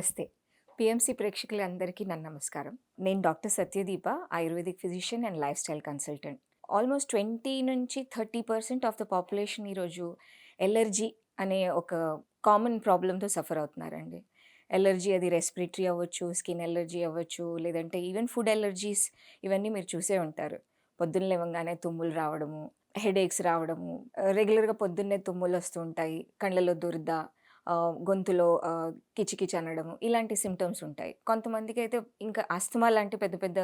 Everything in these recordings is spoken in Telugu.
నమస్తే. పిఎంసి ప్రేక్షకులందరికీ నా నమస్కారం. నేను doctor Satyadeepa, ayurvedic physician and lifestyle consultant. Almost 20-30% of the population ఈరోజు ఎలర్జీ అనే ఒక కామన్ ప్రాబ్లమ్‌తో సఫర్ అవుతున్నారండి. ఎలర్జీ అది రెస్పిరేటరీ అవ్వచ్చు, స్కిన్ ఎలర్జీ అవ్వచ్చు, లేదంటే ఈవెన్ ఫుడ్ ఎలర్జీస్ ఇవన్నీ మీరు చూసే ఉంటారు. పొద్దున్న లేవంగానే తుమ్ములు రావడము, హెడేక్స్ రావడము, రెగ్యులర్‌గా పొద్దున్నే తుమ్ములొస్తూ ఉంటాయి. కళ్ళలో దురద, గొంతులో కిచికిచి అనడము ఇలాంటి సింప్టమ్స్ ఉంటాయి. కొంతమందికైతే ఇంకా ఆస్తమా లాంటి పెద్ద పెద్ద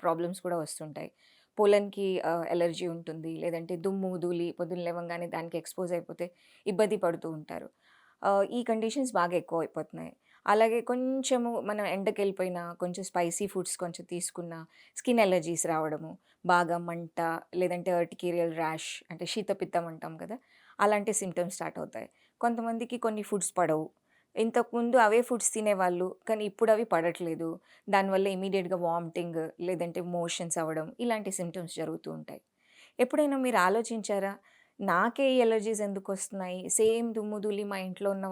ప్రాబ్లమ్స్ కూడా వస్తుంటాయి. పోలన్‌కి ఎలర్జీ ఉంటుంది. లేదంటే దుమ్ము, ధూళి పొద్దున్న లేవంగానే దానికి ఎక్స్‌పోజ్ అయిపోతే ఇబ్బంది పడుతూ ఉంటారు. ఈ కండిషన్స్ బాగా ఎక్కువైపోతున్నాయి. అలాగే కొంచెము మనం ఎండకెళ్ళిపోయినా, కొంచెం స్పైసీ ఫుడ్స్ కొంచెం తీసుకున్నా స్కిన్ అలర్జీస్ రావడము, బాగా మంట, లేదంటే అర్టికేరియల్ ర్యాష్ అంటే శీతపిత్తం అంటాం కదా! అలాంటి సింప్టమ్స్ స్టార్ట్ అవుతాయి. కొంతమందికి కొన్ని ఫుడ్స్ పడవు. ఇంతకుముందు అవే ఫుడ్స్ తినేవాళ్ళు. కానీ ఇప్పుడు అవి పడట్లేదు. దానివల్ల ఇమ్మీడియేట్‌గా వామిటింగ్ లేదంటే మోషన్స్ అవ్వడం ఇలాంటి సింప్టమ్స్ జరుగుతూ ఉంటాయి. ఎప్పుడైనా మీరు ఆలోచించారా? నాకే ఈ అలర్జీస్ ఎందుకొస్తున్నాయి? సేమ్ దుమ్ము, ధూళి మా ఇంట్లో ఉన్న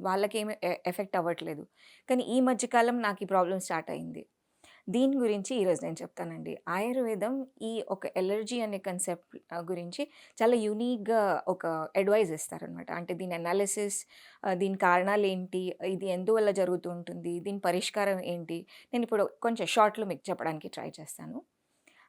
వాళ్ళకేమి ఎఫెక్ట్ అవ్వట్లేదు. కానీ ఈ మధ్య కాలం నాకు ఈ ప్రాబ్లమ్ స్టార్ట్ అయింది. దీని గురించి ఈరోజు నేను చెప్తానండి. ఆయుర్వేదం ఈ ఒక ఎలర్జీ అనే కన్సెప్ట్ గురించి చాలా యూనిక్‌గా ఒక అడ్వైస్ ఇస్తారనమాట. అంటే దీని అనాలిసిస్, దీని కారణాలేంటి? ఇది ఎందువల్ల జరుగుతూ ఉంటుంది? దీని పరిష్కారం ఏంటి? నేనిప్పుడు కొంచెం షార్ట్‌లో మీకు చెప్పడానికి ట్రై చేస్తాను.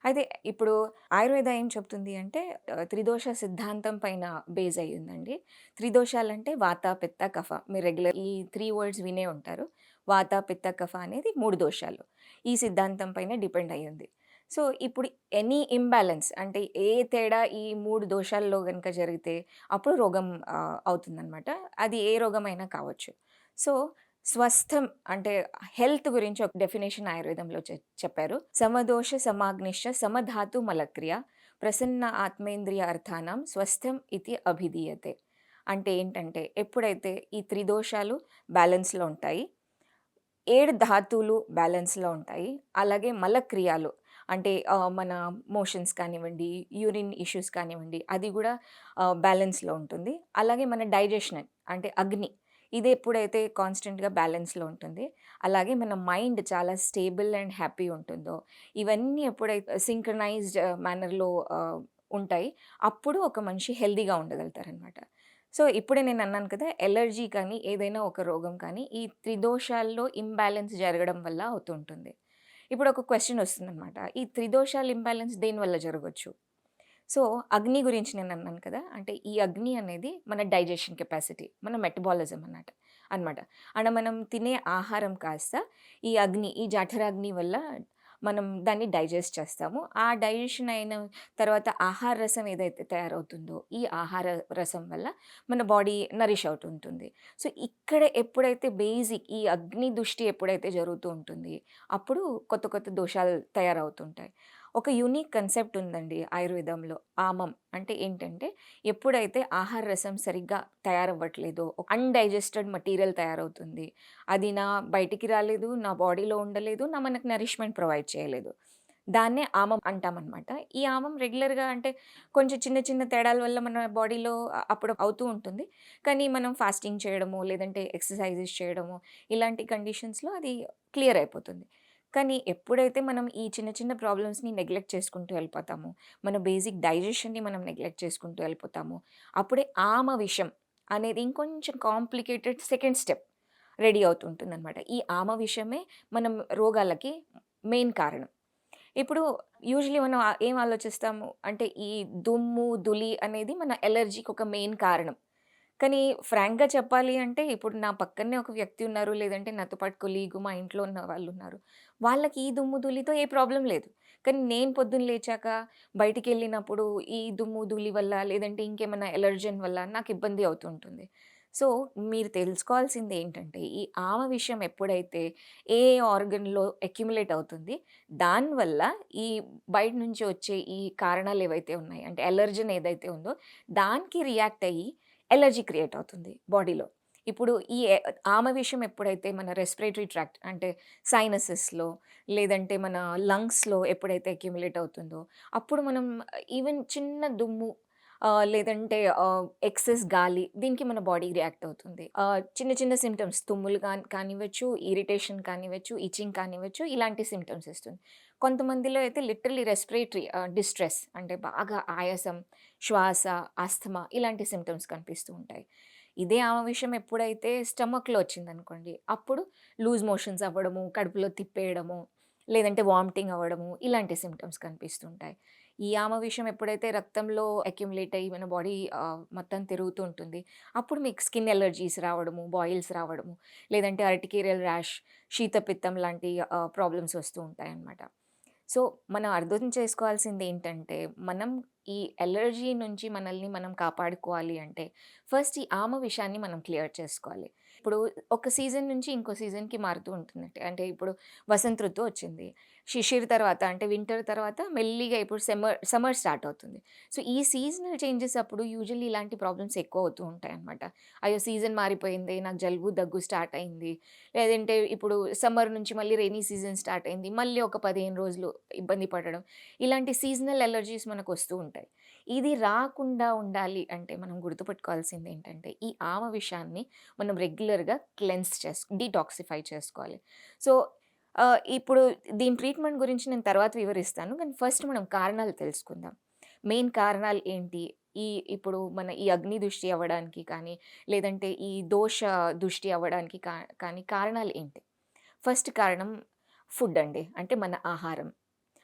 అయితే ఇప్పుడు ఆయుర్వేద ఏం చెప్తుంది అంటే త్రిదోష సిద్ధాంతం పైన బేస్ అయ్యుందండి. త్రిదోషాలంటే వాత, పిత్త, కఫ. మీరు రెగ్యులర్ ఈ 3 వర్డ్స్ వినే ఉంటారు. వాత, పిత్త, కఫ అనేది 3 దోషాలు. ఈ సిద్ధాంతం పైన డిపెండ్ అయ్యుంది. సో, ఇప్పుడు ఎనీ ఇంబాలెన్స్ అంటే ఏ తేడా ఈ 3 దోషాల్లో గనక జరిగితే అప్పుడు రోగం అవుతుందనమాట. అది ఏ రోగమైనా కావచ్చు. సో, స్వస్థం అంటే హెల్త్ గురించి ఒక డెఫినిషన్ ఆయుర్వేదంలో చెప్పారు. సమదోష సమాగ్నిశ్చ సమధాతు మలక్రియ ప్రసన్న ఆత్మేంద్రియ అర్థానాం స్వస్థం ఇతి అభిధీయతే. అంటే ఏంటంటే ఎప్పుడైతే ఈ త్రిదోషాలు బ్యాలెన్స్‌లో ఉంటాయి, 7 ధాతువులు బ్యాలెన్స్‌లో ఉంటాయి. అలాగే మలక్రియాలు అంటే మన మోషన్స్ కానివ్వండి, యూరిన్ ఇష్యూస్ కానివ్వండి అది గూడా బ్యాలెన్స్‌లో ఉంటుంది. అలాగే మన డైజెషన్ అంటే అగ్ని ఇది ఎప్పుడైతే కాన్స్టెంట్‌గా బ్యాలెన్స్‌లో ఉంటుంది. అలాగే మన మైండ్ చాలా స్టేబుల్ అండ్ హ్యాపీ ఉంటుందో, ఇవన్నీ ఎప్పుడైతే సింక్రనైజ్డ్ మేనర్‌లో ఉంటాయి. అప్పుడు ఒక మనిషి హెల్తీగా ఉండగలుగుతారనమాట. సో, ఇప్పుడే నేనన్నాను కదా! ఎలర్జీ కానీ, ఏదైనా ఒక రోగం కానీ, ఈ త్రిదోషాల్లో ఇంబాలెన్స్ జరగడం వల్ల అవుతుంటుంది. ఇప్పుడు ఒక క్వెషన్ వస్తుందనమాట. ఈ త్రిదోషాల ఇంబాలెన్స్ దేనివల్ల జరగొచ్చు? సో, అగ్ని గురించి నేనన్నాను కదా! అంటే ఈ అగ్ని అనేది మన డైజెషన్ కెపాసిటీ, మన మెటబాలిజం అనమాట. అంటే మనం తినే ఆహారం కాస్త ఈ అగ్ని, ఈ జఠరాగ్ని వల్ల మనం దాన్ని డైజెస్ట్ చేస్తాము. ఆ డైజెషన్ అయిన తర్వాత ఆహార రసం ఏదైతే తయారవుతుందో, ఈ ఆహార రసం వల్ల మన బాడీ నరిష్ అవుతుంటుంది. సో, ఇక్కడ ఎప్పుడైతే బేసిక్ ఈ అగ్ని దృష్టి ఎప్పుడైతే జరుగుతూ ఉంటుంది, అప్పుడు కొత్త కొత్త దోషాలు తయారవుతుంటాయి. ఒక యూనిక్ కన్సెప్ట్ ఉందండి ఆయుర్వేదంలో. ఆమం అంటే ఏంటంటే, ఎప్పుడైతే ఆహార రసం సరిగ్గా తయారవ్వట్లేదో, అన్‌డైజెస్టెడ్ మెటీరియల్ తయారవుతుంది. అది నా బయటికి రాలేదు, నా బాడీలో ఉండలేదు, మనకు నరిష్‌మెంట్ ప్రొవైడ్ చేయలేదు. దాన్నే ఆమం అంటామనమాట. ఈ ఆమం రెగ్యులర్‌గా అంటే కొంచెం చిన్న చిన్న తేడాల వల్ల మన బాడీలో అప్పుడు అవుతూ ఉంటుంది. కానీ మనం ఫాస్టింగ్ చేయడము, లేదంటే ఎక్సర్‌సైజెస్ చేయడము, ఇలాంటి కండిషన్స్‌లో అది క్లియర్ అయిపోతుంది. కానీ ఎప్పుడైతే మనం ఈ చిన్న చిన్న ప్రాబ్లమ్స్‌ని నెగ్లెక్ట్ చేసుకుంటూ వెళ్ళిపోతామో, మన బేసిక్ డైజెషన్‌ని మనం నెగ్లెక్ట్ చేసుకుంటూ వెళ్ళిపోతామో, అప్పుడే ఆమ విషం అనేది ఇంకొంచెం కాంప్లికేటెడ్ సెకండ్ స్టెప్ రెడీ అవుతుంటుందనమాట. ఈ ఆమ విషమే మనం రోగాలకి మెయిన్ కారణం. ఇప్పుడు యూజువల్లీ మనం ఏం ఆలోచిస్తాము అంటే ఈ దుమ్ము, ధూళి అనేది మన ఎలర్జీకి ఒక మెయిన్ కారణం. కానీ ఫ్రాంక్‌గా చెప్పాలి అంటే ఇప్పుడు నా పక్కనే ఒక వ్యక్తి ఉన్నారు. లేదంటే నాతో పాటు కొలీగు మా ఇంట్లో ఉన్న వాళ్ళున్నారు. వాళ్ళకి ఈ దుమ్ము, ధూళితో ఏ ప్రాబ్లమ్ లేదు. కానీ నేను పొద్దున్న లేచాక బయటికెళ్ళినప్పుడు ఈ దుమ్ము, ధూళి వల్ల లేదంటే ఇంకేమైనా ఎలర్జెన్ వల్ల నాకు ఇబ్బంది అవుతూ ఉంటుంది. సో, మీరు తెలుసుకోవాల్సిందేంటంటే ఈ ఆమ విషయం ఎప్పుడైతే ఏ ఆర్గన్‌లో అక్యుములేట్ అవుతుంది, దానివల్ల ఈ బయట నుంచి వచ్చే ఈ కారణాలు ఏవైతే ఉన్నాయి అంటే ఎలర్జెన్ ఏదైతే ఉందో దానికి రియాక్ట్ అయ్యి ఎలర్జీ క్రియేట్ అవుతుంది బాడీలో. ఇప్పుడు ఈ ఆమ విషయం ఎప్పుడైతే మన రెస్పిరేటరీ ట్రాక్ట్ అంటే సైనసెస్‌లో లేదంటే మన లంగ్స్‌లో ఎప్పుడైతే అక్యుములేట్ అవుతుందో, అప్పుడు మనం ఈవెన్ చిన్న దుమ్ము లేదంటే ఎక్సెస్ గాలి దీనికి మన బాడీ రియాక్ట్ అవుతుంది. చిన్న చిన్న సింప్టమ్స్ తుమ్ములు కానివ్వచ్చు, ఇరిటేషన్ కానివ్వచ్చు, ఇచింగ్ కానివ్వచ్చు ఇలాంటి సింప్టమ్స్ ఇస్తుంది. కొంతమందిలో అయితే లిటరల్లీ రెస్పిరేటరీ డిస్ట్రెస్ అంటే బాగా ఆయాసం, శ్వాస, ఆస్తమా ఇలాంటి సింప్టమ్స్ కనిపిస్తూ ఉంటాయి. ఇదే ఆమె ఎప్పుడైతే స్టమక్‌లో వచ్చిందనుకోండి, అప్పుడు లూజ్ మోషన్స్ అవ్వడము, కడుపులో తిప్పేయడము, లేదంటే వామిటింగ్ అవ్వడము ఇలాంటి సింప్టమ్స్ కనిపిస్తుంటాయి. ఈ విషయం ఎప్పుడైతే రక్తంలో అక్యుములేట్ అయ్యి మన బాడీ మొత్తం తిరుగుతూ ఉంటుంది. అప్పుడు మీకు స్కిన్ అలర్జీస్ రావడము, బాయిల్స్ రావడము, లేదంటే అర్టికేరియల్ ర్యాష్, శీతపిత్తం లాంటి ప్రాబ్లమ్స్ వస్తూ ఉంటాయన్నమాట. సో, మనం అర్థం చేసుకోవాల్సిందేంటంటే, మనం ఈ అలర్జీ నుంచి మనల్ని మనం కాపాడుకోవాలి అంటే, ఫస్ట్ ఈ విషయాన్ని మనం క్లియర్ చేసుకోవాలి. ఇప్పుడు ఒక సీజన్ నుంచి ఇంకో సీజన్‌కి మారుతూ ఉంటుందండి. అంటే ఇప్పుడు వసంత ఋతువు వచ్చింది. శిశిర్ తర్వాత అంటే వింటర్ తర్వాత మెల్లిగా ఇప్పుడు సమ్మర్ స్టార్ట్ అవుతుంది. సో, ఈ సీజనల్ చేంజెస్ అప్పుడు యూజువల్లీ ఇలాంటి ప్రాబ్లమ్స్ ఎక్కువ అవుతూ ఉంటాయన్నమాట. అయ్యో! సీజన్ మారిపోయింది. నాకు జలుబు, దగ్గు స్టార్ట్ అయింది. లేదంటే ఇప్పుడు సమ్మర్ నుంచి మళ్ళీ రెయినీ సీజన్ స్టార్ట్ అయింది. మళ్ళీ ఒక 15 రోజులు ఇబ్బంది పడడం. ఇలాంటి సీజనల్ అలర్జీస్ మనకొస్తూ ఉంటాయి. ఇది రాకుండా ఉండాలి అంటే మనం గుర్తుపెట్టుకోవాల్సిందేంటంటే, ఈ విషయాన్ని మనం రెగ్యులర్‌గా డీటాక్సిఫై చేసుకోవాలి. సో, ఇప్పుడు దీని ట్రీట్మెంట్ గురించి నేను తర్వాత వివరిస్తాను. కానీ ఫస్ట్ మనం కారణాలు తెలుసుకుందాం. మెయిన్ కారణాలు ఏంటి? ఇప్పుడు మన ఈ అగ్ని దృష్టి అవ్వడానికి కానీ, లేదంటే ఈ దోష దృష్టి అవ్వడానికి కానీ కారణాలు ఏంటి? ఫస్ట్ కారణం ఫుడ్ అండి. అంటే మన ఆహారం.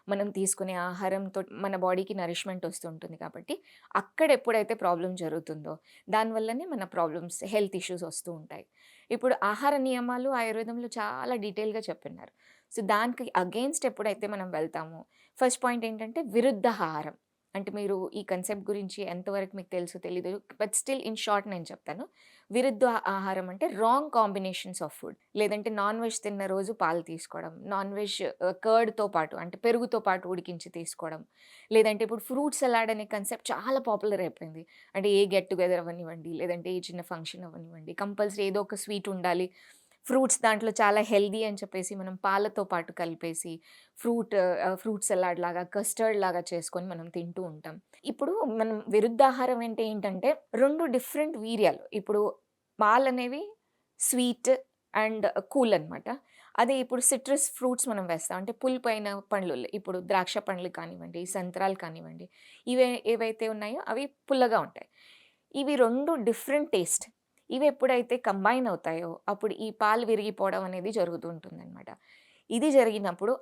మనం తీసుకునే ఆహారంతో మన బాడీకి నరిష్మెంట్ వస్తుంటుంది కాబట్టి, అక్కడ ఎప్పుడైతే ప్రాబ్లమ్ జరుగుతుందో, దానివల్లనే మన ప్రాబ్లమ్స్, హెల్త్ ఇష్యూస్ వస్తూ ఉంటాయి. ఇప్పుడు ఆహార నియమాలు ఆయుర్వేదంలో చాలా డీటెయిల్‌గా చెప్పున్నారు. సో, దానికి అగెయిన్స్ట్ ఎప్పుడైతే మనం వెళ్తామో, ఫస్ట్ పాయింట్ ఏంటంటే విరుద్ధాహారం. అంటే మీరు ఈ కాన్సెప్ట్ గురించి ఎంతవరకు మీకు తెలుసో తెలీదు. బట్ స్టిల్ ఇన్ షార్ట్ నేను చెప్తాను. విరుద్ధ ఆహారం అంటే రాంగ్ కాంబినేషన్స్ ఆఫ్ ఫుడ్. లేదంటే నాన్ వెజ్ తిన్న రోజు పాలు తీసుకోవడం. నాన్ వెజ్ కర్డ్‌తో పాటు అంటే పెరుగుతో పాటు ఉడికించి తీసుకోవడం. లేదంటే ఇప్పుడు ఫ్రూట్ సలాడ్ అనే కాన్సెప్ట్ చాలా పాపులర్ అయిపోయింది. అంటే ఏ గెట్ టుగెదర్ అవ్వనివ్వండి, లేదంటే ఏ చిన్న ఫంక్షన్ అవ్వనివ్వండి, కంపల్సరీ ఏదో ఒక స్వీట్ ఉండాలి. ఫ్రూట్స్ దాంట్లో చాలా హెల్తీ అని చెప్పేసి మనం పాలతో పాటు కలిపేసి ఫ్రూట్ సలాడ్ లాగా, కస్టర్డ్ లాగా చేసుకొని మనం తింటూ ఉంటాం. ఇప్పుడు మనం విరుద్ధాహారం అంటే ఏంటంటే 2 డిఫరెంట్ వీర్యాలు. ఇప్పుడు పాలనేవి స్వీట్ అండ్ కూల్ అనమాట. అదే ఇప్పుడు సిట్రస్ ఫ్రూట్స్ మనం వేస్తాం. అంటే పులుపైన పండ్లు ఇప్పుడు ద్రాక్ష పండ్లు కానివ్వండి, సంత్రాలు కానివ్వండి, ఏవైతే ఉన్నాయో అవి పుల్లగా ఉంటాయి. ఇవి 2 డిఫరెంట్ టేస్ట్. ఇవి ఎప్పుడైతే కంబైన్ అవుతాయో అప్పుడు ఈ పాలు విరిగిపోవడం అనేది జరుగుతూ ఉంటుందనమాట. ఇది జరిగినప్పుడు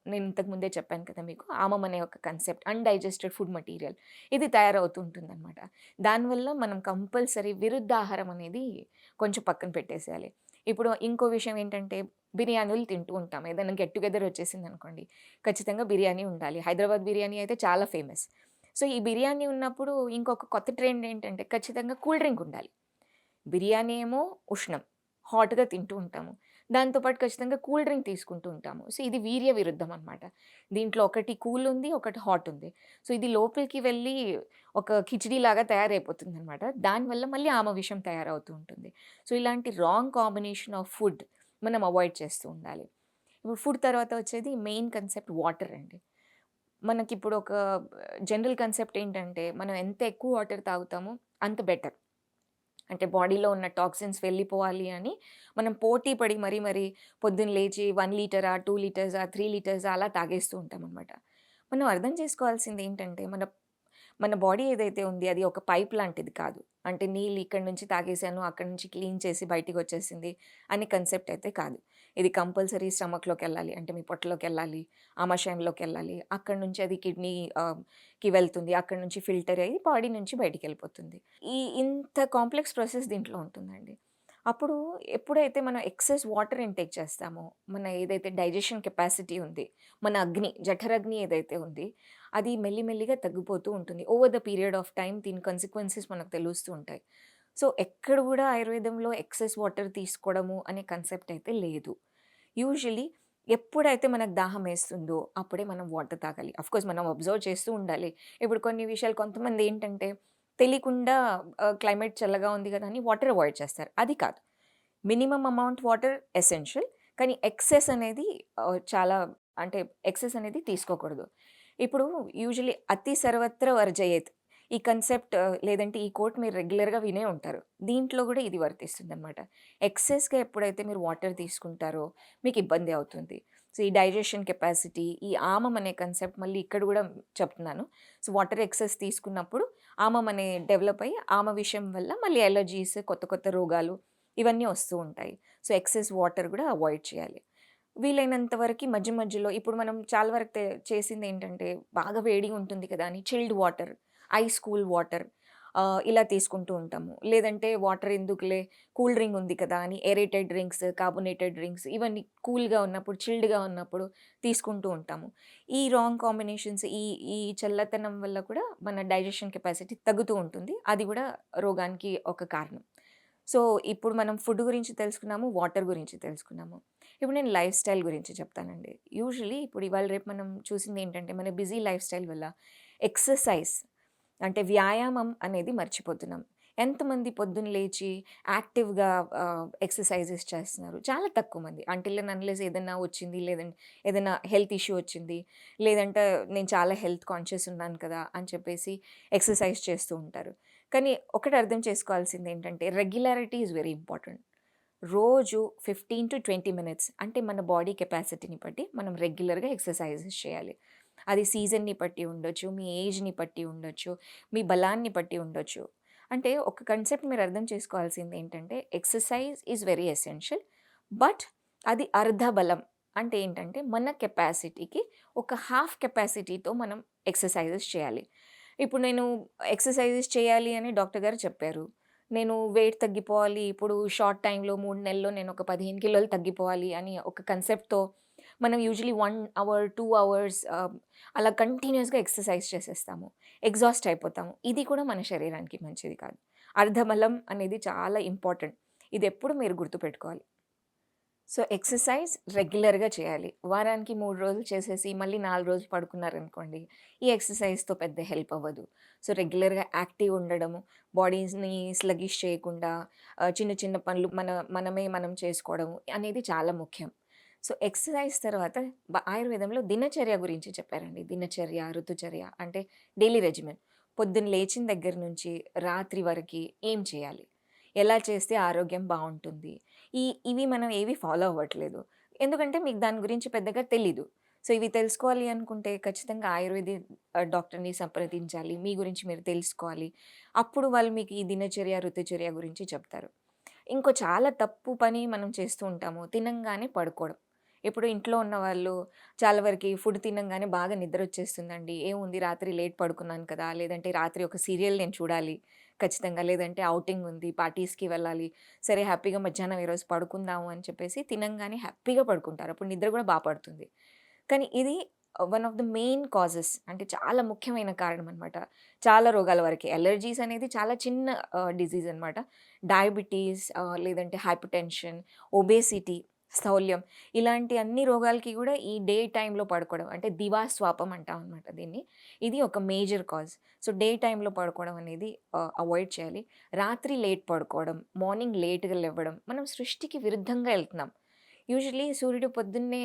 నేను ఇంతకు ముందే చెప్పాను కదా మీకు. అనే ఒక కాన్సెప్ట్ అన్‌డైజెస్టెడ్ ఫుడ్ మెటీరియల్ ఇది తయారవుతూ ఉంటుందనమాట. దానివల్ల మనం కంపల్సరీ విరుద్ధాహారం అనేది కొంచెం పక్కన పెట్టేసేయాలి. ఇప్పుడు ఇంకో విషయం ఏంటంటే బిర్యానీలు తింటూ ఉంటాం. ఏదైనా గెట్ టుగెదర్ వచ్చేసిందనుకోండి, ఖచ్చితంగా బిర్యానీ ఉండాలి. హైదరాబాద్ బిర్యానీ అయితే చాలా ఫేమస్. సో, ఈ బిర్యానీ ఉన్నప్పుడు ఇంకొక కొత్త ట్రెండ్ ఏంటంటే ఖచ్చితంగా కూల్ డ్రింక్ ఉండాలి. బిర్యానీ ఏమో ఉష్ణం. హాట్‌గా తింటూ ఉంటాము. దాంతో పాటు ఖచ్చితంగా కూల్ డ్రింక్ తీసుకుంటూ ఉంటాము. సో, ఇది వీర్య విరుద్ధం అనమాట. దీంట్లో ఒకటి కూల్ ఉంది, ఒకటి హాట్ ఉంది. సో, ఇది లోపలికి వెళ్ళి ఒక కిచిడీలాగా తయారైపోతుందనమాట. దానివల్ల మళ్ళీ విషం తయారవుతూ ఉంటుంది. సో, ఇలాంటి రాంగ్ కాంబినేషన్ ఆఫ్ ఫుడ్ మనం అవాయిడ్ చేస్తూ ఉండాలి. ఇప్పుడు ఫుడ్ తర్వాత వచ్చేది మెయిన్ కన్సెప్ట్ వాటర్ అండి. మనకిప్పుడు ఒక జనరల్ కన్సెప్ట్ ఏంటంటే, మనం ఎంత ఎక్కువ వాటర్ తాగుతామో అంత బెటర్. అంటే బాడీలో ఉన్న టాక్సిన్స్ వెళ్ళిపోవాలి అని మనం పోటీ పడి మరీ పొద్దున్న లేచి 1 లీటరా, 2 లీటర్సా, 3 లీటర్సా అలా తాగేస్తూ ఉంటామనమాట. మనం అర్థం చేసుకోవాల్సిందేంటంటే మన మన బాడీ ఏదైతే ఉంది అది ఒక పైప్ లాంటిది కాదు. అంటే నీళ్ళు ఇక్కడి నుంచి తాగేసాను, అక్కడి నుంచి క్లీన్ చేసి బయటికొచ్చేసింది అనే కన్సెప్ట్ అయితే కాదు. ఇది కంపల్సరీ స్టమక్‌లోకెళ్ళాలి. అంటే మీ పొట్టలోకెళ్ళాలి, ఆమాశయంలోకెళ్ళాలి. అక్కడి నుంచి అది కి వెళ్తుంది. అక్కడి నుంచి ఫిల్టర్ అయ్యి బాడీ నుంచి బయటికెళ్ళిపోతుంది. ఇంత కాంప్లెక్స్ ప్రాసెస్ దీంట్లో ఉంటుందండి. అప్పుడు ఎప్పుడైతే మనం ఎక్సెస్ వాటర్ ఇంటేక్ చేస్తామో, మన ఏదైతే డైజెషన్ కెపాసిటీ ఉంది, మన జఠరాగ్ని ఏదైతే ఉంది, అది మెల్లిమెల్లిగా తగ్గిపోతూ ఉంటుంది. Over the period of time దీని కాన్సిక్వెన్సెస్ మనకు తెలుస్తూ ఉంటాయి. సో, ఎక్కడ గూడా ఆయుర్వేదంలో ఎక్సెస్ వాటర్ తీసుకోవడము అనే కాన్సెప్ట్ అయితే లేదు. యూజువల్లీ ఎప్పుడైతే మనకు దాహమేస్తుందో అప్పుడే మనం వాటర్ తాగాలి. అఫ్‌కోర్స్ మనం అబ్జర్వ్ చేస్తూ ఉండాలి. ఇప్పుడు కొన్ని విషయాలు కొంతమంది ఏంటంటే తెలియకుండా క్లైమేట్ చల్లగా ఉంది గదా! అని వాటర్ అవాయిడ్ చేస్తారు. అది కాదు. Minimum amount water essential. కానీ ఎక్సెస్ అనేది చాలా అంటే ఎక్సెస్ అనేది తీసుకోకూడదు. ఇప్పుడు యూజువల్లీ అతి సర్వత్ర వర్జయేత్. ఈ కన్సెప్ట్ లేదంటే ఈ కోట్ మీరు రెగ్యులర్‌గా వినే ఉంటారు. దీంట్లో గూడా ఇది వర్తిస్తుందనమాట. ఎక్సెస్‌గా ఎప్పుడైతే మీరు వాటర్ తీసుకుంటారో మీకు ఇబ్బంది అవుతుంది. సో, ఈ డైజెషన్ కెపాసిటీ, ఈ ఆమం అనే కన్సెప్ట్ మళ్ళీ ఇక్కడ గూడా చెప్తున్నాను. సో, వాటర్ ఎక్సెస్ తీసుకున్నప్పుడు ఆమం అనే డెవలప్ అయ్యి ఆమ విషయం వల్ల మళ్ళీ అలర్జీస్, కొత్త కొత్త రోగాలు ఇవన్నీ వస్తూ ఉంటాయి. సో, ఎక్సెస్ వాటర్ గూడా అవాయిడ్ చేయాలి. వీలైనంత వరకి మధ్య మధ్యలో ఇప్పుడు మనం చాలా వరకు చేసిందేంటంటే, బాగా వేడిగా ఉంటుంది కదా అని chilled water, ice cool water ఇలా తీసుకుంటూ ఉంటాము. లేదంటే వాటర్ ఎందుకులే కూల్ డ్రింక్ ఉంది కదా అని ఏరేటెడ్ డ్రింక్స్, కార్బోనేటెడ్ డ్రింక్స్ ఇవన్నీ కూల్‌గా ఉన్నప్పుడు, చిల్డ్‌గా ఉన్నప్పుడు తీసుకుంటూ ఉంటాము. ఈ రాంగ్ కాంబినేషన్స్ ఈ చల్లతనం వల్ల కూడా మన డైజెషన్ కెపాసిటీ తగ్గుతూ ఉంటుంది. అది కూడా రోగానికి ఒక కారణం. సో, ఇప్పుడు మనం ఫుడ్ గురించి తెలుసుకున్నాము, వాటర్ గురించి తెలుసుకున్నాము. ఇప్పుడు నేను లైఫ్ స్టైల్ గురించి చెప్తానండి. యూజువల్లీ ఇప్పుడు ఇవాళ రేపు మనం చూసిందేంటంటే, మన బిజీ లైఫ్ స్టైల్ వల్ల ఎక్సర్సైజ్ అంటే వ్యాయామం అనేది మర్చిపోతున్నాం. ఎంతమంది పొద్దున్న లేచి యాక్టివ్‌గా ఎక్సర్సైజెస్ చేస్తున్నారు? చాలా తక్కువ మంది. అంటిల్ అండ్ అన్‌లెస్ ఏదన్నా వచ్చింది, లేదంటే ఏదైనా హెల్త్ ఇష్యూ వచ్చింది, లేదంటే నేను చాలా హెల్త్ కాన్షియస్ ఉన్నాను కదా అని చెప్పేసి ఎక్సర్సైజ్ చేస్తూ ఉంటారు. కానీ ఒకటి అర్థం చేసుకోవాల్సిందేంటంటే, రెగ్యులారిటీ ఈజ్ వెరీ ఇంపార్టెంట్. రోజు 15-20 మినిట్స్ అంటే మన బాడీ కెపాసిటీని బట్టి మనం రెగ్యులర్‌గా ఎక్సర్సైజెస్ చేయాలి. అది సీజన్‌ని బట్టి ఉండొచ్చు, మీ ఏజ్‌ని బట్టి ఉండొచ్చు, మీ బలాన్ని బట్టి ఉండొచ్చు. అంటే ఒక కన్సెప్ట్ మీరు అర్థం చేసుకోవాల్సిందేంటంటే, exercise is very essential. But అది అర్ధ బలం. అంటే ఏంటంటే, మన కెపాసిటీకి ఒక హాఫ్ కెపాసిటీతో మనం ఎక్సర్సైజెస్ చేయాలి. ఇప్పుడు నేను ఎక్సర్సైజెస్ చేయాలి అని డాక్టర్ గారు చెప్పారు. నేను వెయిట్ తగ్గిపోవాలి. ఇప్పుడు షార్ట్ టైమ్‌లో 3 నెలల్లో నేను ఒక 15 కిలోలు తగ్గిపోవాలి అని ఒక కన్సెప్ట్‌తో మనం యూజువల్లీ 1 అవర్, 2 అవర్స్ అలా కంటిన్యూయస్‌గా ఎక్సర్సైజ్ చేసేస్తాము. ఎగ్జాస్ట్ అయిపోతాము. ఇది కూడా మన శరీరానికి మంచిది కాదు. అర్ధబలం అనేది చాలా ఇంపార్టెంట్. ఇదెప్పుడు మీరు గుర్తుపెట్టుకోవాలి. సో, ఎక్సర్సైజ్ రెగ్యులర్‌గా చేయాలి. వారానికి 3 రోజులు చేసేసి మళ్ళీ 4 రోజులు పడుకున్నారనుకోండి, ఈ ఎక్సర్సైజ్‌తో పెద్ద హెల్ప్ అవ్వదు. సో, రెగ్యులర్‌గా యాక్టివ్ ఉండడము, బాడీస్‌ని స్లగిష్ చేయకుండా చిన్న చిన్న పనులు మనం చేసుకోవడం అనేది చాలా ముఖ్యం. సో, ఎక్సర్సైజ్ తర్వాత ఆయుర్వేదంలో దినచర్య గురించి చెప్పారండి. దినచర్య, ఋతుచర్య అంటే డైలీ రెజిమెన్. పొద్దున్న లేచిన దగ్గర నుంచి రాత్రి వరకి ఏం చేయాలి? ఎలా చేస్తే ఆరోగ్యం బావుంటుంది? ఇవి మనం ఏవి ఫాలో అవ్వట్లేదు. ఎందుకంటే మీకు దాని గురించి పెద్దగా తెలీదు. సో, ఇవి తెలుసుకోవాలి అనుకుంటే ఖచ్చితంగా ఆయుర్వేదిక్ డాక్టర్‌ని సంప్రదించాలి. మీ గురించి మీరు తెలుసుకోవాలి. అప్పుడు వాళ్ళు మీకు ఈ దినచర్య, ఋతుచర్య గురించి చెప్తారు. ఇంకో చాలా తప్పు పని మనం చేస్తూ ఉంటాము. తినంగానే పడుకోవడం. ఇప్పుడు ఇంట్లో ఉన్నవాళ్ళు చాలా వరకి ఫుడ్ తినంగానే బాగా నిద్రొచ్చేస్తుందండి. ఏముంది రాత్రి లేట్ పడుకున్నాను కదా! లేదంటే రాత్రి ఒక సీరియల్ నేను చూడాలి ఖచ్చితంగా. లేదంటే ఔటింగ్ ఉంది, పార్టీస్‌కి వెళ్ళాలి. సరే హ్యాపీగా మధ్యాహ్నం ఈరోజు పడుకుందాము అని చెప్పేసి తినంగానే హ్యాపీగా పడుకుంటారు. అప్పుడు నిద్ర కూడా పడుతుంది. కానీ ఇది one of the main causes అంటే చాలా ముఖ్యమైన కారణం అనమాట. చాలా రోగాల వరకి. అలెర్జీస్ అనేది చాలా చిన్న డిసీజ్ అనమాట. డయాబిటీస్ లేదంటే హైపర్‌టెన్షన్, ఒబేసిటీ, స్థౌల్యం ఇలాంటి అన్ని రోగాలకి గూడా ఈ డే టైమ్‌లో పడుకోవడం అంటే దివాస్వాపం అంటాం అనమాట దీన్ని. ఇది ఒక మేజర్ కాజ్. సో, డే టైమ్‌లో పడుకోవడం అనేది అవాయిడ్ చేయాలి. రాత్రి లేట్ పడుకోవడం, మార్నింగ్ లేట్‌గా లెవ్వడం, మనం సృష్టికి విరుద్ధంగా ఎళ్తున్నాం. యూజువల్లీ సూర్యుడు పొద్దున్నే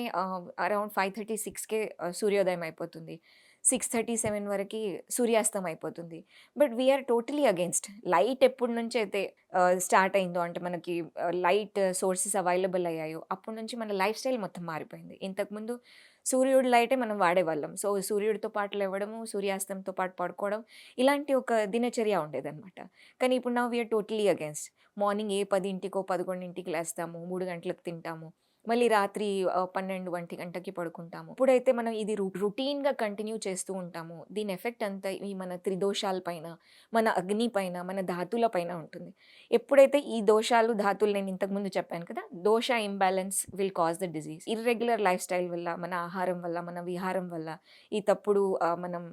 అరౌండ్ 5:30, 6కే సూర్యోదయం అయిపోతుంది. 6:30, 7 వరకి సూర్యాస్తం అయిపోతుంది. But we are totally against. Light ఎప్పటి నుంచైతే స్టార్ట్ అయిందో అంటే మనకి లైట్ సోర్సెస్ అవైలబుల్ అయ్యాయో అప్పటి నుంచి మన లైఫ్ స్టైల్ మొత్తం మారిపోయింది. ఇంతకుముందు సూర్యుడి లైటే మనం వాడేవాళ్ళం. సో, సూర్యుడితో పాటు లెవ్వడము, సూర్యాస్తంతో పాటు పడుకోవడం ఇలాంటి ఒక దినచర్య ఉండేదనమాట. కానీ ఇప్పుడు now we are totally against. Morning 10కో, 11కి లేస్తాము, 3 గంటలకు తింటాము. మళ్ళీ రాత్రి 12, 1 గంటకి పడుకుంటాము. ఇప్పుడైతే మనం ఇది రొటీన్‌గా కంటిన్యూ చేస్తూ ఉంటాము. దీని ఎఫెక్ట్ అంతా ఈ మన త్రిదోషాల పైన, మన అగ్ని పైన, మన ధాతుల పైన ఉంటుంది. ఎప్పుడైతే ఈ దోషాలు, ధాతులు నేను ఇంతకుముందు చెప్పాను కదా! దోష imbalance will cause the disease. Irregular life style వల్ల, మన ఆహారం వల్ల, మన విహారం వల్ల, ఈ తప్పుడు మనం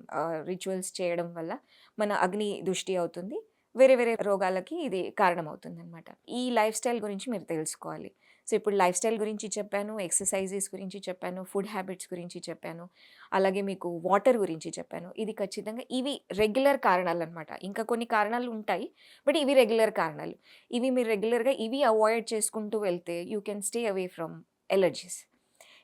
రిచువల్స్ చేయడం వల్ల మన అగ్ని దృష్టి అవుతుంది. వేరే వేరే రోగాలకి ఇది కారణమవుతుందనమాట. ఈ లైఫ్ స్టైల్ గురించి మీరు తెలుసుకోవాలి. సో, ఇప్పుడు లైఫ్ స్టైల్ గురించి చెప్పాను, ఎక్సర్‌సైజెస్ గురించి చెప్పాను, ఫుడ్ హ్యాబిట్స్ గురించి చెప్పాను. అలాగే మీకు వాటర్ గురించి చెప్పాను. ఇది ఖచ్చితంగా ఇవి రెగ్యులర్ కారణాలనమాట. ఇంకా కొన్ని కారణాలు ఉంటాయి. బట్ ఇవి రెగ్యులర్ కారణాలు. ఇవి మీరు రెగ్యులర్‌గా ఇవి అవాయిడ్ చేసుకుంటూ వెళ్తే you can stay away from allergies.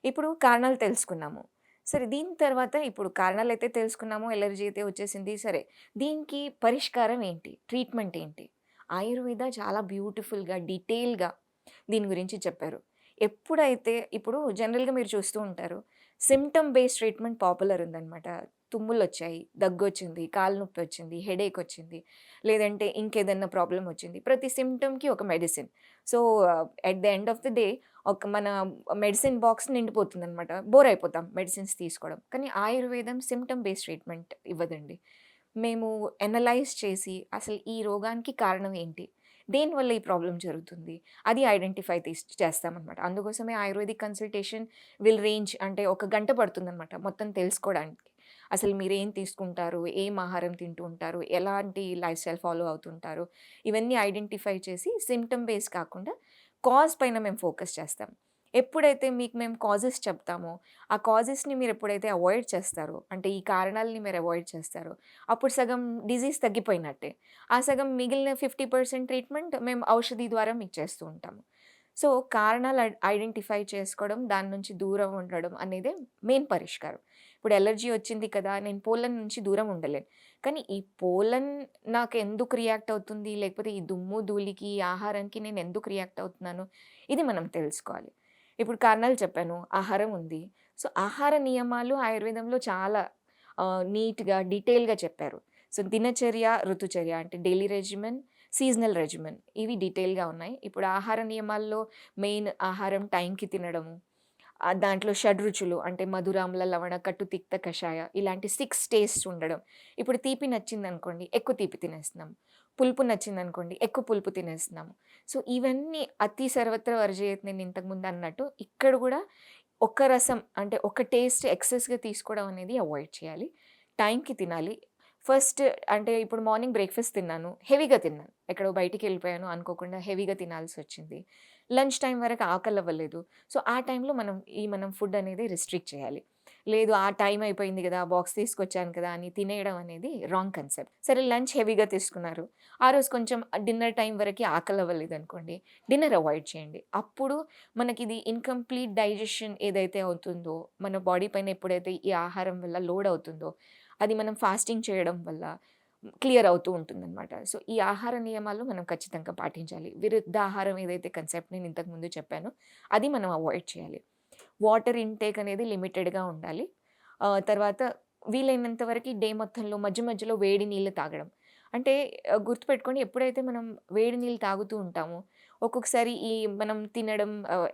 ఇప్పుడు కారణాలు తెలుసుకున్నాము. సరే దీని తర్వాత ఇప్పుడు కారణాలైతే తెలుసుకున్నాము. ఎలర్జీ అయితే వచ్చేసింది. సరే దీనికి పరిష్కారం ఏంటి? ట్రీట్మెంట్ ఏంటి? ఆయుర్వేద చాలా బ్యూటిఫుల్‌గా, డీటెయిల్‌గా దీని గురించి చెప్పారు. ఎప్పుడైతే ఇప్పుడు జనరల్‌గా మీరు చూస్తూ ఉంటారు. సింప్టమ్ బేస్డ్ ట్రీట్మెంట్ పాపులర్ ఉందనమాట. తుమ్ములొచ్చాయి, దగ్గొచ్చింది, కాలు నొప్పొచ్చింది, హెడేక్ వచ్చింది, లేదంటే ఇంకేదన్నా ప్రాబ్లమ్ వచ్చింది. ప్రతి సింప్టమ్‌కి ఒక medicine. So, at the end of the day మన మెడిసిన్ బాక్స్ నిండిపోతుందనమాట. బోర్ అయిపోతాం మెడిసిన్స్ తీసుకోవడం. కానీ ఆయుర్వేదం సింప్టమ్ బేస్డ్ ట్రీట్మెంట్ ఇవ్వదండి. మేము ఎనలైజ్ చేసి అసలు ఈ రోగానికి కారణం ఏంటి? దేనివల్ల ఈ ప్రాబ్లమ్ జరుగుతుంది? అది ఐడెంటిఫై చేస్తామనమాట. అందుకోసమే ఆయుర్వేదిక్ కన్సల్టేషన్ విల్ రేంజ్ అంటే ఒక గంట పడుతుందనమాట మొత్తం తెలుసుకోవడానికి. అసలు మీరేం తీసుకుంటారు? ఏం ఆహారం తింటూ ఉంటారు? ఎలాంటి లైఫ్ స్టైల్ ఫాలో అవుతుంటారు? ఇవన్నీ ఐడెంటిఫై చేసి సింప్టమ్ బేస్ కాకుండా కాజ్ పైన మేము ఫోకస్ చేస్తాం. ఎప్పుడైతే మీకు మేము కాజెస్ చెప్తామో, ఆ కాజెస్‌ని మీరెప్పుడైతే అవాయిడ్ చేస్తారో, అంటే ఈ కారణాలని మీరు అవాయిడ్ చేస్తారో, అప్పుడు సగం డిజీజ్ తగ్గిపోయినట్టే. ఆ సగం మిగిలిన 50% ట్రీట్మెంట్ మేము ఔషధి ద్వారా మీకు చేస్తూ ఉంటాము. సో, కారణాలు ఐడెంటిఫై చేసుకోవడం, దాని నుంచి దూరం ఉండడం అనేదే మెయిన్ పరిష్కారం. ఇప్పుడు ఎలర్జీ వచ్చింది కదా! నేను పోలన్ నుంచి దూరం ఉండలేను. కానీ ఈ పోలన్ నాకెందుకు రియాక్ట్ అవుతుంది? లేకపోతే ఈ దుమ్ము, ధూళికి, ఈ ఆహారానికి నేనెందుకు రియాక్ట్ అవుతున్నాను? ఇది మనం తెలుసుకోవాలి. ఇప్పుడు కారణాలు చెప్పాను. ఆహారం ఉంది. సో, ఆహార నియమాలు ఆయుర్వేదంలో చాలా నీట్‌గా, డీటెయిల్‌గా చెప్పారు. సో, దినచర్య, ఋతుచర్య అంటే డైలీ రెజిమెన్, సీజనల్ రెజిమెన్ ఇవి డీటెయిల్‌గా ఉన్నాయి. ఇప్పుడు ఆహార నియమాల్లో మెయిన్ ఆహారం టైంకి తినడము, దాంట్లో షడ్‌రుచులు అంటే మధుర, ఆమ్ల, లవణ, కట్టు, తిక్త, కషాయ ఇలాంటి 6 టేస్ట్స్ ఉండడం. ఇప్పుడు తీపి నచ్చిందనుకోండి, ఎక్కువ తీపి తినేస్తున్నాం. పులుపు నచ్చిందనుకోండి, ఎక్కువ పులుపు తినేస్తున్నాము. సో, ఇవన్నీ అతి సర్వత్ర వర్జయేత్ నేను ఇంతకుముందు అన్నట్టు ఇక్కడ గూడా ఒక రసం అంటే ఒక టేస్ట్ ఎక్సెస్‌గా తీసుకోవడం అనేది అవాయిడ్ చేయాలి. టైంకి తినాలి. ఫస్ట్ అంటే ఇప్పుడు మార్నింగ్ బ్రేక్‌ఫాస్ట్ తిన్నాను. హెవీగా తిన్నాను. ఎక్కడో బయటికెళ్ళిపోయాను అనుకోకుండా హెవీగా తినాల్సొచ్చింది. లంచ్ టైమ్ వరకు ఆకలవ్వలేదు. సో, ఆ టైంలో మనం ఫుడ్ అనేది రిస్ట్రిక్ట్ చేయాలి. లేదు ఆ టైం అయిపోయింది గదా! బాక్స్ తీసుకొచ్చాను కదా! అని తినేయడం అనేది రాంగ్ కన్సెప్ట్. సరే లంచ్ హెవీగా తీసుకున్నారు. ఆ రోజు కొంచెం డిన్నర్ టైమ్ వరకి ఆకలవ్వలేదనుకోండి, డిన్నర్ అవాయిడ్ చేయండి. అప్పుడు మనకిది ఇన్‌కంప్లీట్ డైజెషన్ ఏదైతే అవుతుందో, మన బాడీ పైన ఎప్పుడైతే ఈ ఆహారం వల్ల లోడ్ అవుతుందో, అది మనం ఫాస్టింగ్ చేయడం వల్ల క్లియర్ అవుతూ ఉంటుందనమాట. సో, ఈ ఆహార నియమాలు మనం ఖచ్చితంగా పాటించాలి. విరుద్ధాహారం ఏదైతే కన్సెప్ట్ నేను ఇంతకు ముందు చెప్పానో, అది మనం అవాయిడ్ చేయాలి. వాటర్ ఇంటేక్ అనేది లిమిటెడ్‌గా ఉండాలి. తర్వాత వీలైనంత వరకి డే మొత్తంలో మధ్య మధ్యలో వేడి నీళ్ళు తాగడం. అంటే గుర్తుపెట్టుకోండి ఎప్పుడైతే మనం వేడి నీళ్ళు తాగుతూ ఉంటామో, ఒక్కొక్కసారి ఈ మనం తినడం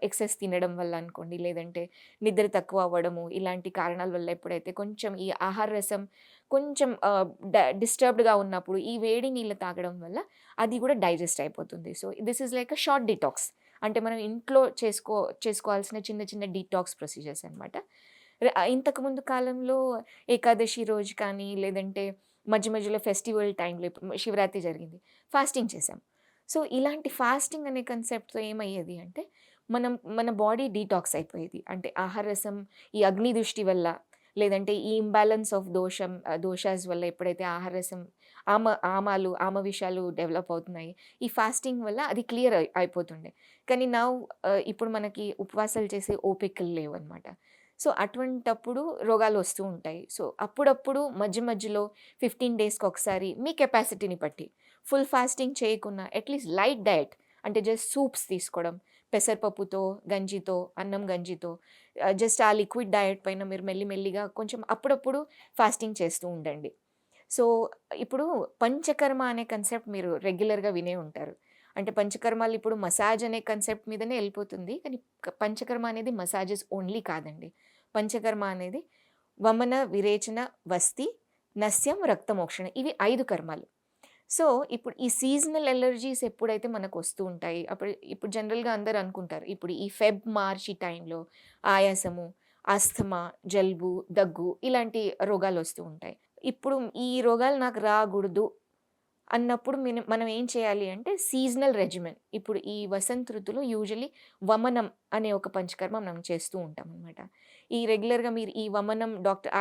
ఎక్సెస్ తినడం వల్ల అనుకోండి, లేదంటే నిద్ర తక్కువ అవ్వడము, ఇలాంటి కారణాల వల్ల ఎప్పుడైతే కొంచెం ఈ ఆహార రసం కొంచెం డిస్టర్బ్డ్‌గా ఉన్నప్పుడు ఈ వేడి నీళ్ళు తాగడం వల్ల అది గూడా డైజెస్ట్ అయిపోతుంది. So, this is like a short detox. అంటే మనం ఇంట్లో చేసుకోవాల్సిన చిన్న చిన్న డీటాక్స్ ప్రొసీజర్స్ అనమాట. ఇంతకుముందు కాలంలో ఏకాదశి రోజు కానీ, లేదంటే మధ్య మధ్యలో ఫెస్టివల్ టైంలో ఇప్పుడు శివరాత్రి జరిగింది. ఫాస్టింగ్ చేశాం. సో, ఇలాంటి ఫాస్టింగ్ అనే కన్సెప్ట్‌తో ఏమయ్యేది అంటే, మన బాడీ డీటాక్స్ అయిపోయేది. అంటే ఆహార రసం ఈ అగ్ని దృష్టి వల్ల, లేదంటే ఈ ఇంబాలన్స్ ఆఫ్ దోషాస్ వల్ల ఎప్పుడైతే ఆహార రసం ఆమ విషాలు డెవలప్ అవుతున్నాయి. ఈ ఫాస్టింగ్ వల్ల అది క్లియర్ అయిపోతుండే. కానీ ఇప్పుడు మనకి ఉపవాసాలు చేసే ఓపికలు లేవనమాట. సో, అటువంటప్పుడు రోగాలొస్తూ ఉంటాయి. సో, అప్పుడప్పుడు మధ్య మధ్యలో 15 డేస్‌కొకసారి మీ కెపాసిటీని బట్టి ఫుల్ ఫాస్టింగ్ చేయకున్నా అట్‌లీస్ట్ లైట్ డయట్ అంటే జస్ట్ సూప్స్ తీసుకోవడం. పెసరపప్పుతో, గంజితో, అన్నం గంజితో జస్ట్ ఆ లిక్విడ్ డయట్ పైన మీరు మెల్లి మెల్లిగా కొంచెం అప్పుడప్పుడు ఫాస్టింగ్ చేస్తూ ఉండండి. సో, ఇప్పుడు పంచకర్మ అనే కన్సెప్ట్ మీరు రెగ్యులర్‌గా వినే ఉంటారు. అంటే పంచకర్మలు ఇప్పుడు మసాజ్ అనే కన్సెప్ట్ మీదనే ఎళ్ళిపోతుంది. కానీ పంచకర్మ అనేది మసాజెస్ ఓన్లీ కాదండి. పంచకర్మ అనేది వమన, విరేచన, వస్తి, నస్యం, రక్తమోక్షణ ఇవి 5 కర్మలు. సో, ఇప్పుడు ఈ సీజనల్ అలెర్జీస్ ఎప్పుడైతే మనకొస్తూ ఉంటాయి. ఇప్పుడు జనరల్‌గా అందరూ అనుకుంటారు. ఇప్పుడు ఈ మార్చ్ ఈ టైంలో ఆయాసము, ఆస్తమా, జలుబు, దగ్గు ఇలాంటి రోగాలొస్తూ ఉంటాయి. ఇప్పుడు ఈ రోగాలు నాకు రాగూడదు అన్నప్పుడు మనం ఏం చేయాలి అంటే సీజనల్ రెజిమెన్. ఇప్పుడు ఈ వసంత ఋతువులో యూజువల్లీ వమనం అనే ఒక పంచకర్మ మనం చేస్తూ ఉంటామనమాట. ఈ రెగ్యులర్‌గా మీరు ఈ వమనం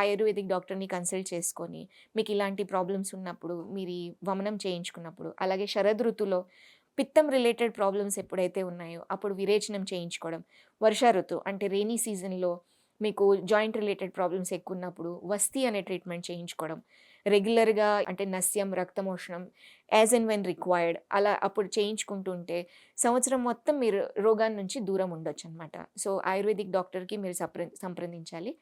ఆయుర్వేదిక్ డాక్టర్‌ని కన్సల్ట్ చేసుకొని, మీకు ఇలాంటి ప్రాబ్లమ్స్ ఉన్నప్పుడు మీరు ఈ వమనం చేయించుకున్నప్పుడు, అలాగే శరద్ ఋతువులో పిత్తం రిలేటెడ్ ప్రాబ్లమ్స్ ఎప్పుడైతే ఉన్నాయో, అప్పుడు విరేచనం చేయించుకోవడం. వర్షా ఋతువు అంటే రెయినీ సీజన్‌లో మీకు జాయింట్ రిలేటెడ్ ప్రాబ్లమ్స్ ఎక్కువున్నప్పుడు వస్తీ అనే ట్రీట్మెంట్ చేయించుకోవడం. రెగ్యులర్‌గా అంటే నస్యం, రక్తమోషణం యాస్ అండ్ వెన్ రిక్వైర్డ్ అలా అప్పుడు చేయించుకుంటూ ఉంటే సంవత్సరం మొత్తం మీరు రోగాల నుంచి దూరం ఉండొచ్చనమాట. సో, ఆయుర్వేదిక్ డాక్టర్‌కి మీరు సంప్రదించాలి.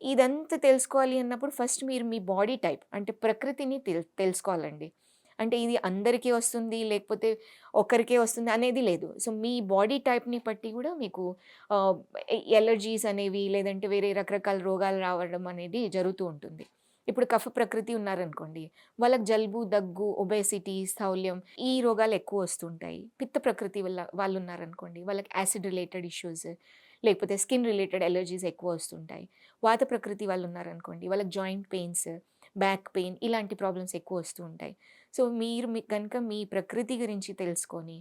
ఇదంతా తెలుసుకోవాలి అన్నప్పుడు ఫస్ట్ మీరు మీ బాడీ టైప్ అంటే ప్రకృతిని తెలుసుకోవాలండి. అంటే ఇది అందరికీ వస్తుంది, లేకపోతే ఒకరికే వస్తుంది అనేది లేదు. సో, మీ బాడీ టైప్‌ని బట్టి గూడా మీకు ఆహ్, ఎలర్జీస్ అనేవి లేదంటే వేరే రకరకాల రోగాలు రావడం అనేది జరుగుతూ ఉంటుంది. ఇప్పుడు కఫ ప్రకృతి ఉన్నారనుకోండి, వాళ్ళకి జలుబు, దగ్గు, ఒబేసిటీ, స్థౌల్యం ఈ రోగాలు ఎక్కువ వస్తుంటాయి. పిత్త ప్రకృతి వాళ్ళున్నారనుకోండి, వాళ్ళకి యాసిడ్ రిలేటెడ్ ఇష్యూస్ లేకపోతే స్కిన్ రిలేటెడ్ ఎలర్జీస్ ఎక్కువ వస్తుంటాయి. వాత ప్రకృతి వాళ్ళున్నారనుకోండి, వాళ్ళకి జాయింట్ పెయిన్స్, బ్యాక్ పెయిన్ ఇలాంటి ప్రాబ్లమ్స్ ఎక్కువ వస్తూ ఉంటాయి. సో, మీరు గనుక మీ ప్రకృతి గురించి తెలుసుకొని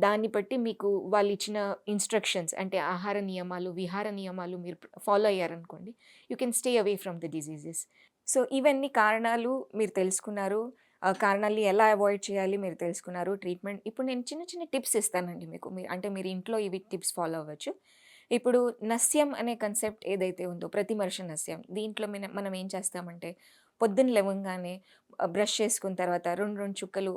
దాన్ని బట్టి మీకు వాళ్ళిచ్చిన ఇన్‌స్ట్రక్షన్స్ అంటే ఆహార నియమాలు, విహార నియమాలు మీరు ఫాలో అయ్యారనుకోండి, you can stay away from the diseases. So, ఇవన్నీ కారణాలు మీరు తెలుసుకున్నారు. కారణాల్ని ఎలా అవాయిడ్ చేయాలి మీరు తెలుసుకున్నారు. ట్రీట్మెంట్ ఇప్పుడు నేను చిన్న చిన్న టిప్స్ ఇస్తానండి మీకు. అంటే మీరు ఇంట్లో ఇవి టిప్స్ ఫాలో అవ్వచ్చు. ఇప్పుడు నస్యం అనే కన్సెప్ట్ ఏదైతే ఉందో ప్రతిమర్శ నస్యం. దీంట్లో మనం ఏం చేస్తామంటే పొద్దున్న లెవంగానే బ్రష్ చేసుకున్న తర్వాత 2, 2 చుక్కలు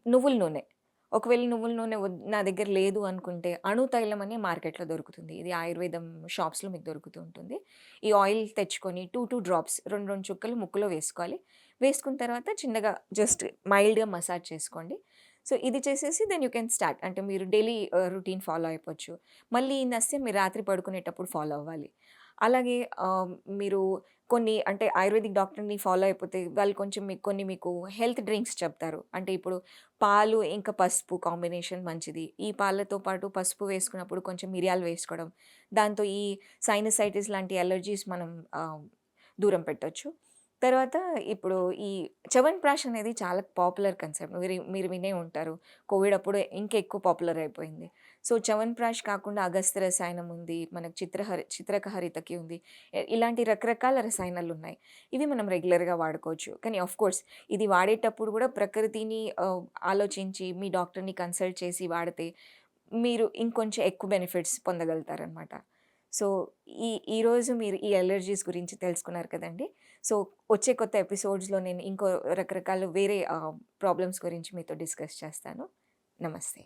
నువ్వుల నూనె. ఒకవేళ నువ్వుల నూనె నా దగ్గర లేదు అనుకుంటే అణు తైలం అని మార్కెట్‌లో దొరుకుతుంది. ఇది ఆయుర్వేదం షాప్స్‌లో మీకు దొరుకుతూ ఉంటుంది. ఈ ఆయిల్ తెచ్చుకొని 2 డ్రాప్స్ 2, 2 చుక్కలు ముక్కులో వేసుకోవాలి. వేసుకున్న తర్వాత చిన్నగా జస్ట్ మైల్డ్‌గా మసాజ్ చేసుకోండి. సో, ఇది చేసేసి దెన్ యూ కెన్ స్టార్ట్. అంటే మీరు డైలీ రొటీన్ ఫాలో అయిపోవచ్చు. మళ్ళీ ఈ నస్యం మీరు రాత్రి పడుకునేటప్పుడు ఫాలో అవ్వాలి. అలాగే మీరు కొన్ని అంటే ఆయుర్వేదిక్ డాక్టర్‌ని ఫాలో అయిపోతే వాళ్ళు కొంచెం మీకు హెల్త్ డ్రింక్స్ చెప్తారు. అంటే ఇప్పుడు పాలు ఇంకా పసుపు కాంబినేషన్ మంచిది. ఈ పాలతో పాటు పసుపు వేసుకున్నప్పుడు కొంచెం మిరియాలు వేసుకోవడం. దాంతో ఈ సైనసైటిస్ లాంటి అలర్జీస్ మనం దూరం పెట్టొచ్చు. తర్వాత ఇప్పుడు ఈ చ్యవన్ప్రాష్ అనేది చాలా పాపులర్ కన్సెప్ట్. మీరు మీరు వినే ఉంటారు. కోవిడ్ అప్పుడు ఇంకెక్కువ పాపులర్ అయిపోయింది. సో, చ్యవన్ప్రాష్ కాకుండా అగస్త్య రసాయనం ఉంది. మనకు చిత్రక హరితకి ఉంది. ఇలాంటి రకరకాల రసాయనాలున్నాయి. ఇవి మనం రెగ్యులర్‌గా వాడుకోవచ్చు. కానీ ఆఫ్‌కోర్స్ ఇది వాడేటప్పుడు కూడా ప్రకృతిని ఆలోచించి మీ డాక్టర్‌ని కన్సల్ట్ చేసి వాడితే మీరు ఇంకొంచెం ఎక్కువ బెనిఫిట్స్ పొందగలుగుతారనమాట. సో, ఈరోజు మీరు ఈ అలెర్జీస్ గురించి తెలుసుకున్నారు కదండీ! సో, వచ్చే కొత్త ఎపిసోడ్స్‌లో నేను ఇంకో రకరకాల వేరే ప్రాబ్లమ్స్ గురించి మీతో డిస్కస్ చేస్తాను. నమస్తే.